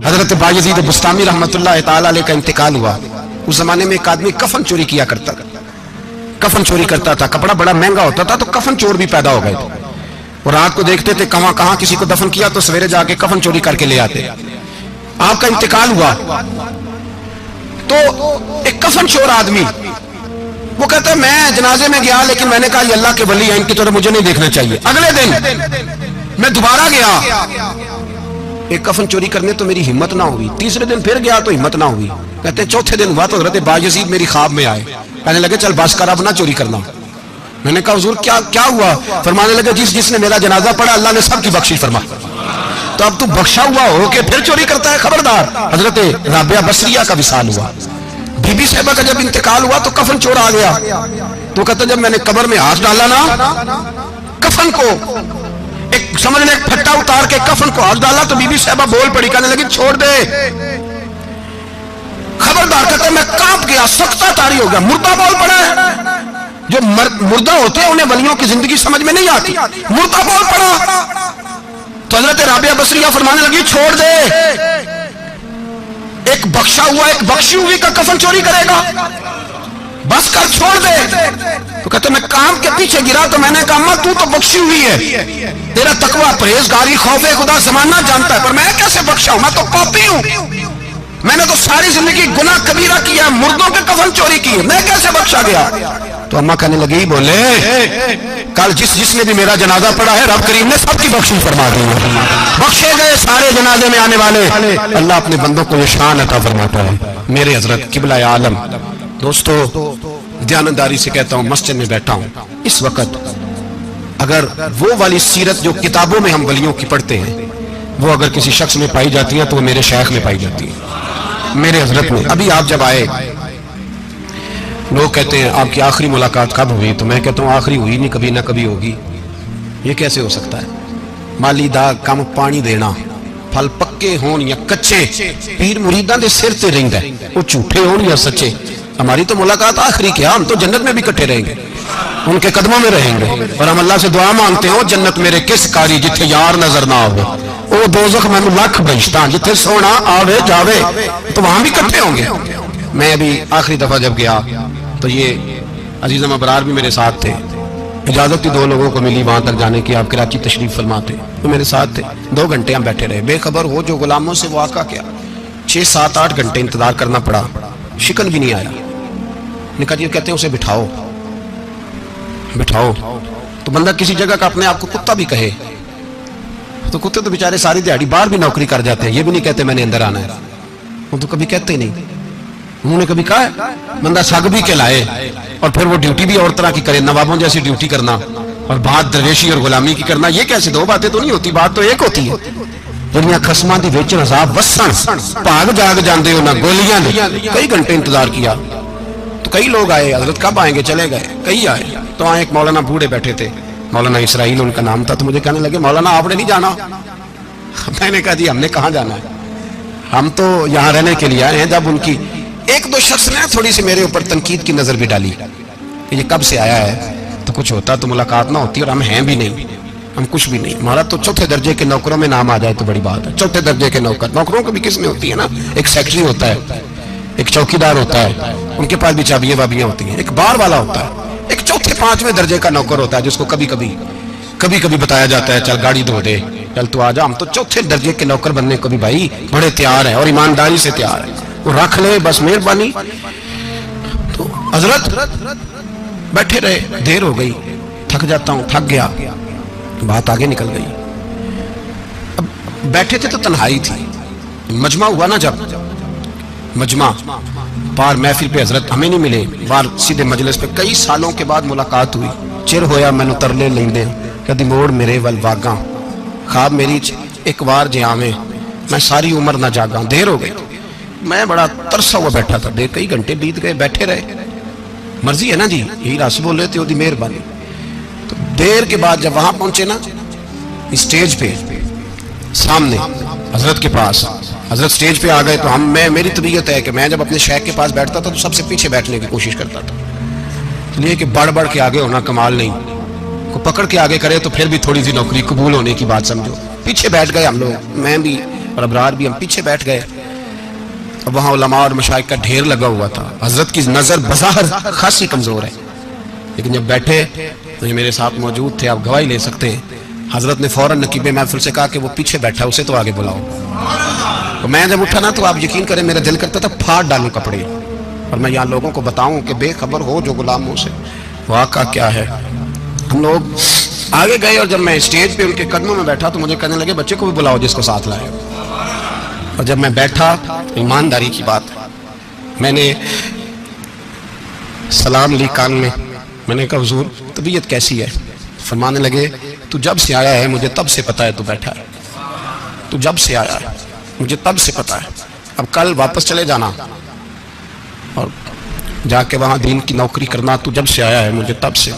حضرت بایزید بسطامی رحمۃ اللہ تعالی علیہ کا انتقال ہوا. اس زمانے میں ایک آدمی کفن چوری کیا کرتا تھا, کفن چوری کرتا تھا, کپڑا بڑا مہنگا ہوتا تھا, تو کفن چور بھی پیدا ہو گئے تھے. اور رات کو دیکھتے تھے کہاں کہاں کسی کو دفن کیا, تو سویرے جا کے کفن چوری کر کے لے آتے. آپ کا انتقال ہوا تو ایک کفن چور آدمی وہ کہتا ہے میں جنازے میں گیا, لیکن میں نے کہا یہ اللہ کے ولی ہیں, ان کی طرف مجھے نہیں دیکھنا چاہیے. اگلے دن میں دوبارہ گیا, ایک کفن چوری کرنے تو میری ہمت نہ ہوئی. تیسرے دن پھر گیا تو ہمت نہ ہوئی. کہتے ہیں چوتھے دن ہوا تو حضرت بایزید میری خواب میں آئے, کہنے لگے چل بس کر اب نہ چوری کرنا. میں نے کہا حضور کیا ہوا؟ فرمانے لگے جس نے میرا جنازہ پڑھا اللہ نے سب کی بخشش فرما. تو اب تو بخشا ہوا ہو کے پھر چوری کرتا ہے, خبردار. حضرت رابعہ بصریہ کا وصال ہوا, بی بی صاحبہ کا جب انتقال ہوا تو کفن چور آ گیا. تو کہتا جب میں نے قبر میں ہاتھ ڈالا نا کفن کو, ایک سمجھ لیں پھٹا اتار کے کفن کو ہاتھ ڈالا, تو بی بی صاحبہ بول پڑی, کہنے لگی چھوڑ دے, خبردار. کہتا میں کانپ گیا, سکتہ طاری ہو گیا. مردہ بول پڑا ہے. جو مردہ ہوتے ہیں انہیں ولیوں کی زندگی سمجھ میں نہیں آتی. مردہ بول پڑا تو حضرت رابعہ بصریہ فرمانے لگی چھوڑ دے, ایک بخشا ہوا ایک بخشی ہوئی کا کفن چوری کرے گا, بس کر چھوڑ دے. تو کہتے میں کام کے پیچھے گرا تو میں نے کہا اماں تو بخشی ہوئی ہے, تیرا تقوی پرہیزگاری خوف خدا زمانہ جانتا ہے, پر میں کیسے بخشا ہوں؟ میں تو پاپی ہوں, میں نے تو ساری زندگی گناہ کبیرہ کیا, مردوں کے کفن چوری کیے, میں کیسے بخشا گیا؟ تو اماں کہنے لگی بولے کل جس نے بھی میرا جنازہ پڑھا ہے رب کریم نے سب کی بخشش فرما دی ہے, بخشے گئے سارے جنازے میں آنے والے. اللہ اپنے بندوں کو یہ شان عطا فرماتا ہے. میرے حضرت قبلہ عالم دوستو, دیانتداری سے کہتا ہوں, مسجد میں بیٹھا ہوں اس وقت, اگر وہ والی سیرت جو کتابوں میں ہم ولیوں کی پڑھتے ہیں وہ اگر کسی شخص میں پائی جاتی ہے تو وہ میرے شیخ میں پائی جاتی ہے, میرے حضرت میں. ابھی آپ جب آئے لوگ کہتے ہیں آپ کی آخری ملاقات کب ہوئی, تو میں کہتا ہوں آخری ہوئی نہیں, کبھی نہ کبھی ہوگی. یہ کیسے ہو سکتا ہے؟ مالی دا کم پانی دینا, پھل پکے ہون یا کچے, پیر مریداں دے سر تے رہندا ہے, وہ جھوٹے ہون یا سچے. ہماری تو ملاقات آخری کیا, ہم تو جنت میں بھی کٹھے رہیں گے, ان کے قدموں میں رہیں گے, اور ہم اللہ سے دعا مانگتے ہیں جنت میرے کس کاری جتھے یار نظر نہ آوے, وہ دوزخ میں لکھ بہشتاں جتھے سونا آوے جاوے, تو وہاں بھی کٹھے ہوں گے. میں ابھی آخری دفعہ جب گیا تو یہ عزیزم ابرار بھی میرے ساتھ تھے, اجازت تھی 2 لوگوں کو ملی وہاں تک جانے کی, آپ کراچی تشریف فرما تھے, تو میرے ساتھ تھے. 2 گھنٹے ہم بیٹھے رہے, بے خبر ہو جو غلاموں سے وہ آقا کیا 6 7 8 گھنٹے انتظار کرنا پڑا, شکن بھی نہیں آیا. نکا جی کہتے ہیں اسے بٹھاؤ بٹھاؤ, تو بندہ کسی جگہ کا اپنے آپ کو کتا بھی کہے, تو کتے تو بیچارے ساری دیہڑی باہر بھی نوکری کر جاتے ہیں, یہ بھی نہیں کہتے میں نے اندر آنا ہے, وہ تو کبھی کہتے ہی نہیں. انہوں نے کبھی کہا ہے بندہ سگ بھی کہلائے اور پھر وہ ڈیوٹی بھی اور طرح کی کرے, نوابوں جیسی ڈیوٹی کرنا اور بات درویشی اور غلامی کی کرنا, یہ کیسے 2 باتیں تو نہیں ہوتی, بات تو ایک ہوتی ہے. دنیا خسماں دی ویچن عذاب وسن, بھاگ جاگ جاندے ہو نہ گولیاں دی. کئی گھنٹے انتظار کیا تو کئی لوگ آئے, حضرت کب آئیں گے, چلے گئے, کئی آئے. تو وہاں ایک مولانا بوڑھے بیٹھے تھے, مولانا اسرائیل ان کا نام تھا, تو مجھے کہنے لگے مولانا آپ نے نہیں جانا؟ میں نے کہا جی ہم نے کہاں جانا ہے, ہم تو یہاں رہنے کے لیے آئے ہیں. جب ان کی 1-2 شخص نے تھوڑی سی میرے اوپر تنقید کی نظر بھی ڈالی کہ یہ کب سے آیا ہے, تو کچھ ہوتا تو ملاقات نہ ہوتی, اور ہم ہیں بھی نہیں, ہم کچھ بھی نہیں. ہمارا تو 4تھے درجے کے نوکروں میں نام آ جائے تو بڑی بات ہے. 4تھے درجے کے نوکروں کو بھی کس میں ہوتی ہے نا, ایک سیکٹری ہوتا ہے, ایک چوکیدار ہوتا ہے, ان کے پاس بھی چابیاں وابیاں ہوتی ہیں, ایک بار والا ہوتا ہے, ایک 4تھے 5ویں درجے کا نوکر ہوتا ہے جس کو کبھی کبھی بتایا جاتا ہے چل گاڑی دھو دے, چل تو آ جا. ہم تو 4تھے درجے کے نوکر بننے کو بھی بھائی بڑے تیار ہیں اور ایمانداری سے تیار ہیں, وہ رکھ لے بس مہربانی. تو حضرت بیٹھے رہے, دیر ہو گئی, تھک جاتا ہوں, تھک گیا, بات آگے نکل گئی. اب بیٹھے تھے تو تنہائی تھی, مجمع ہوا نا, جب مجمع بار محفل پہ حضرت ہمیں نہیں ملے, بار سیدھے مجلس پہ کئی سالوں کے بعد ملاقات ہوئی. چر ہویا مینوں ترلے لیندے, کدی موڑ میرے ول واگاں, خواب میری ایک بار جے آویں, میں ساری عمر نہ جاگاں. دیر ہو گئی, میں بڑا ترسا ہوا بیٹھا تھا, کئی گھنٹے بیت گئے, بیٹھے رہے. مرضی ہے نا جی, یہی رس بول رہے تھے, وہ مہربانی. تو دیر کے بعد جب وہاں پہنچے نا اسٹیج پہ سامنے حضرت کے پاس, حضرت سٹیج پہ آ گئے, تو میری طبیعت ہے کہ میں جب اپنے شیخ کے پاس بیٹھتا تھا تو سب سے پیچھے بیٹھنے کی کوشش کرتا تھا, اس لیے کہ بڑھ کے آگے ہونا کمال نہیں, کو پکڑ کے آگے کرے تو پھر بھی تھوڑی سی نوکری قبول ہونے کی بات سمجھو. پیچھے بیٹھ گئے ہم لوگ, میں بھی اور ابرار بھی. ہم پیچھے بیٹھ گئے. اب وہاں علماء اور مشائخ کا ڈھیر لگا ہوا تھا. حضرت کی نظر بظاہر خاصی کمزور ہے, لیکن جب بیٹھے تو یہ میرے ساتھ موجود تھے, آپ گواہی لے سکتے ہیں. حضرت نے فوراً نقیب محفل سے کہا کہ وہ پیچھے بیٹھا ہے, اسے تو آگے بلاؤ. تو میں جب اٹھا نا تو آپ یقین کریں میرا دل کرتا تھا پھاڑ ڈالوں کپڑے اور میں یہاں لوگوں کو بتاؤں کہ بے خبر ہو جو غلاموں سے واقعہ کیا ہے. ہم لوگ آگے گئے اور جب میں اسٹیج پہ ان کے قدموں میں بیٹھا تو مجھے کہنے لگے بچے کو بھی بلاؤ جس کو ساتھ لائے. اور جب میں بیٹھا, ایمانداری کی بات, میں نے سلام لی کان میں نے کہا حضور طبیعت کیسی ہے؟ فرمانے لگے تو جب سے آیا ہے مجھے تب سے پتا ہے تو بیٹھا ہے. تو جب سے آیا ہے مجھے تب سے پتا ہے, اب کل واپس چلے جانا اور جا کے وہاں دین کی نوکری کرنا. تو جب سے آیا ہے مجھے تب سے.